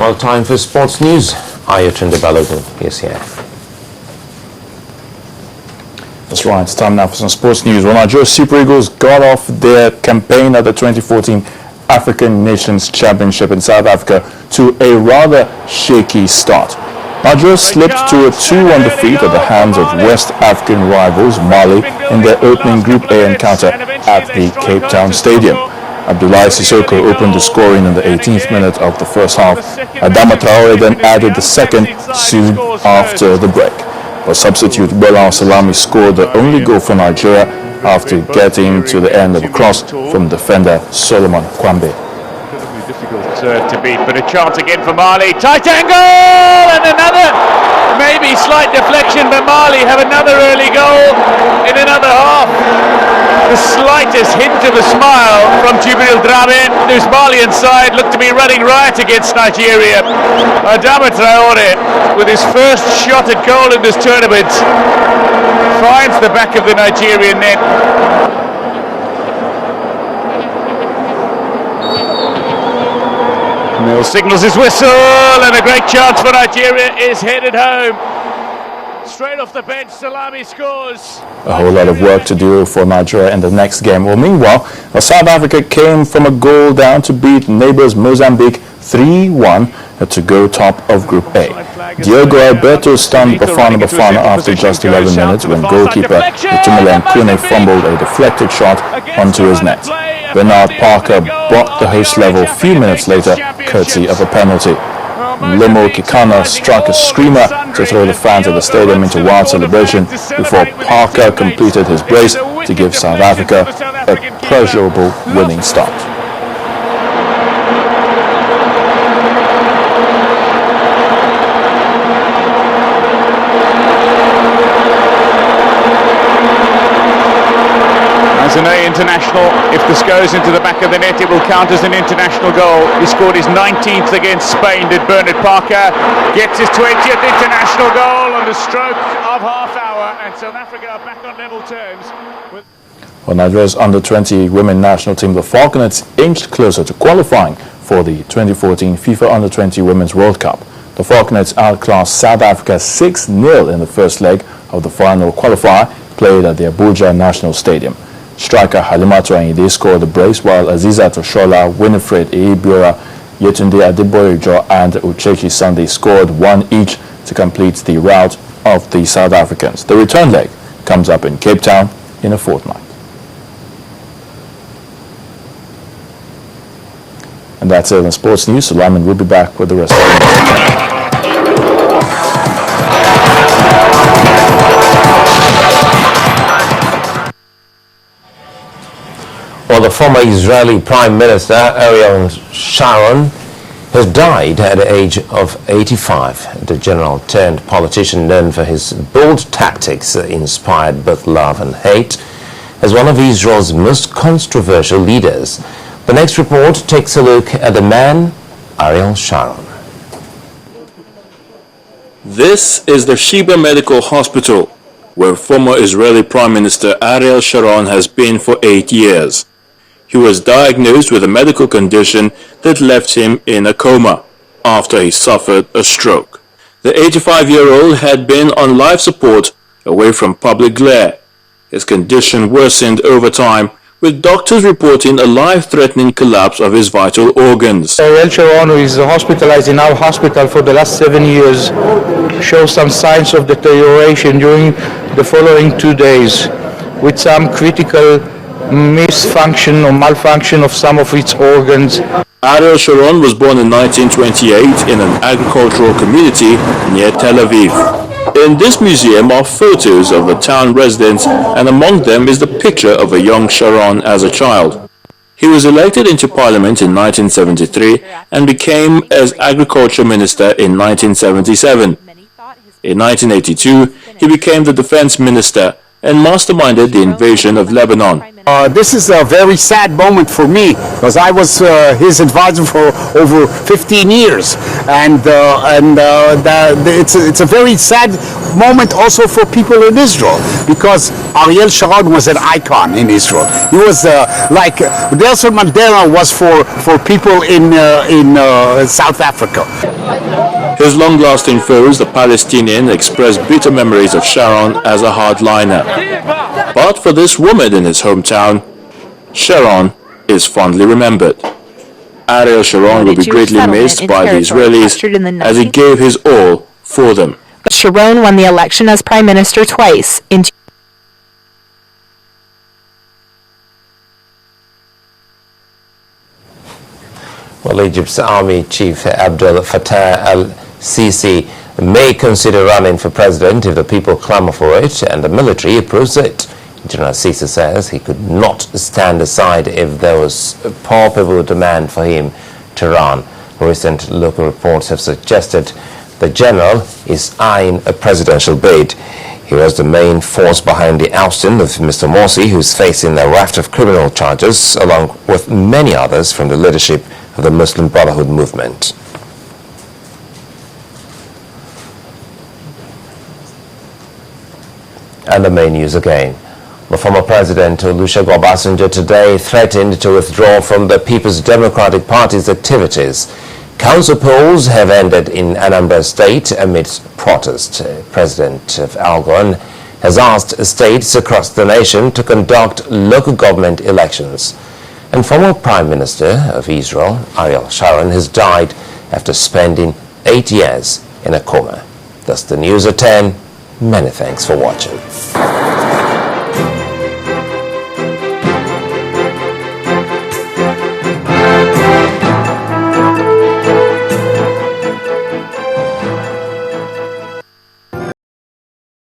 Well, time for sports news. Ayatunde Balogun is here. That's right, it's time now for some sports news. Well, Nigeria Super Eagles got off their campaign at the 2014 African Nations Championship in South Africa to a rather shaky start. Nigeria slipped to a 2-1 defeat at the hands of West African rivals Mali in their opening Group A encounter at the Cape Town Stadium. Abdoulaye Sissoko opened the scoring in the 18th minute of the first half. Adama Traore then added the second soon after the break. But substitute Bola Salami scored the only goal for Nigeria after getting to the end of a cross from defender Solomon Kwambe. Difficult to beat, but a chance again for Mali. Tight angle and another, maybe slight deflection, but Mali have another early goal in another half. The slightest hint of a smile from Jibril Drabe, whose Malian side looked to be running riot against Nigeria. Adama Traore, with his first shot at goal in this tournament, finds the back of the Nigerian net. Mill signals his whistle, and a great chance for Nigeria is headed home. Straight off the bench, Salami scores. A whole lot of work to do for Nigeria in the next game. Well, meanwhile, South Africa came from a goal down to beat neighbours Mozambique 3-1 to go top of Group A. Diogo Alberto stunned Bafana Bafana after just 11 minutes when goalkeeper Itumeleng Kune fumbled a deflected shot onto his net. Bernard Parker brought the host level a few minutes later, courtesy of a penalty. Lomo Kikana struck a screamer to throw the fans at the stadium into wild celebration before Parker completed his brace to give South Africa a pleasurable winning start. As an A international, if this goes into the back of the net, it will count as an international goal. He scored his 19th against Spain, did Bernard Parker. Gets his 20th international goal on the stroke of half hour, and South Africa are back on level terms. Well, Nigeria's under-20 women national team, the Falconets, inched closer to qualifying for the 2014 FIFA Under-20 Women's World Cup. The Falconets outclassed South Africa 6-0 in the first leg of the final qualifier played at the Abuja National Stadium. Striker Halimatu Ayinde scored the brace, while Aziza Toshola, Winifred Eibiora, Yetunde Adeboyejo and Uchechi Sunday scored one each to complete the rout of the South Africans. The return leg comes up in Cape Town in a fortnight. And that's it in sports news. Sulaiman will be back with the rest of the Well, the former Israeli Prime Minister Ariel Sharon has died at the age of 85. The general turned politician, known for his bold tactics that inspired both love and hate, as one of Israel's most controversial leaders. The next report takes a look at the man, Ariel Sharon. This is the Sheba Medical Hospital, where former Israeli Prime Minister Ariel Sharon has been for 8 years. He was diagnosed with a medical condition that left him in a coma after he suffered a stroke. The 85-year-old had been on life support away from public glare. His condition worsened over time, with doctors reporting a life-threatening collapse of his vital organs. Ariel Sharon, who is hospitalized in our hospital for the last 7 years, shows some signs of deterioration during the following 2 days, with some critical misfunction or malfunction of some of its organs. Ariel Sharon was born in 1928 in an agricultural community near Tel Aviv. In this museum are photos of the town residents, and among them is the picture of a young Sharon as a child. He was elected into parliament in 1973 and became as agriculture minister in 1977. In 1982, he became the defense minister and masterminded the invasion of Lebanon. This is a very sad moment for me, because I was his advisor for over 15 years, and it's a very sad moment also for people in Israel, because Ariel Sharon was an icon in Israel. He was like Nelson Mandela was for people in South Africa. His long-lasting foes, the Palestinians, expressed bitter memories of Sharon as a hardliner. But for this woman in his hometown, Sharon is fondly remembered. Ariel Sharon will be greatly missed by the Israelis as he gave his all for them. Sharon won the election as prime minister twice. Well, Egypt's army chief Abdel Fattah al-Sisi may consider running for president if the people clamor for it and the military approves it. General Sisi says he could not stand aside if there was a palpable demand for him to run. Recent local reports have suggested the general is eyeing a presidential bid. He was the main force behind the ousting of Mr. Morsi, who is facing a raft of criminal charges, along with many others from the leadership of the Muslim Brotherhood movement. And the main news again. The former president Olusegun Obasanjo today threatened to withdraw from the People's Democratic Party's activities. Council polls have ended in Anambra State amidst protest. President of Algon has asked states across the nation to conduct local government elections. And former Prime Minister of Israel, Ariel Sharon, has died after spending 8 years in a coma. That's the news at 10. Many thanks for watching.